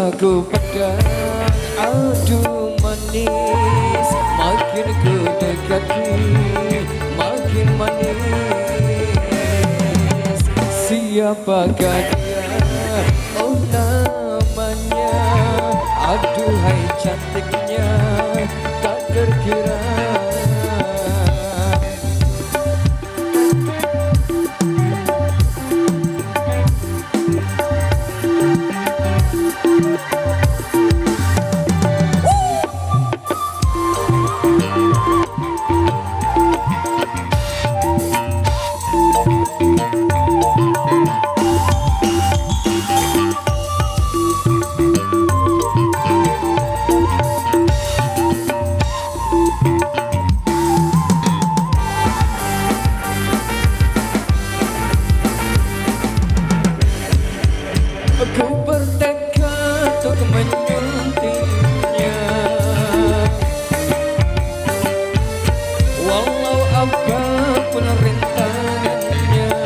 cintaku padamu aduh manis, makin ku dekati makin manis. Siapakah dia? Oh namanya, aduhai cantiknya tak terkira. Ku bertekad untuk menyuntingnya, walau apapun rintangannya.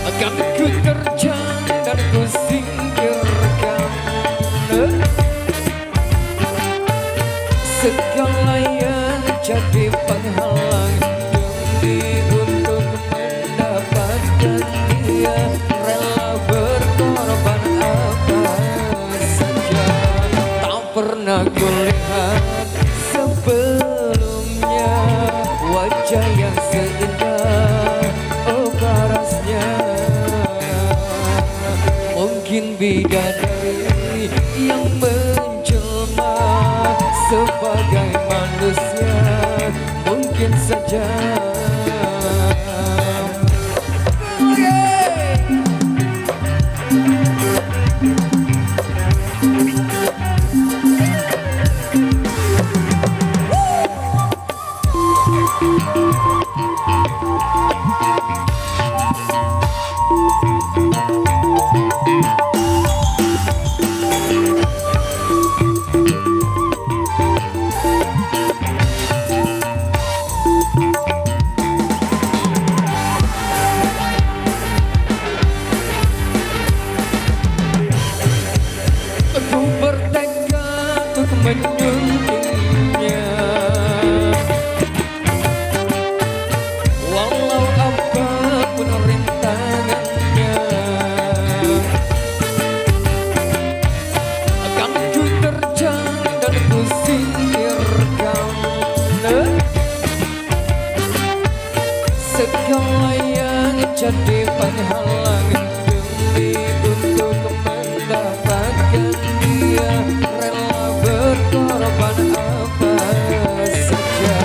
Akan ku terjang dan ku singkirkan segala yang jadi penghalang demi untuk mendapatkan dia. Rela berkorban apa saja, tak pernah kulihat sebelumnya wajah yang seindah oh parasnya. Mungkin bidadari yang menjelma sebagai manusia, mungkin saja. Aku bertekad untuk menyuntingnya, walau apapun rintangannya. Akan ku terjang dan ku singkirkan segala yang jadi penghalang demi untuk mendapatkan dia. Rela berkorban apa saja,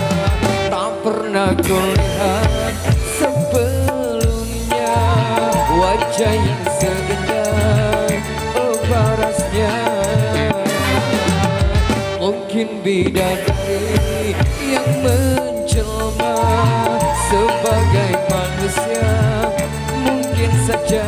tak pernah kulihat sebelumnya wajah yang seindah oh parasnya. Mungkin bidadari yang menjelma sebagai manusia, mungkin saja.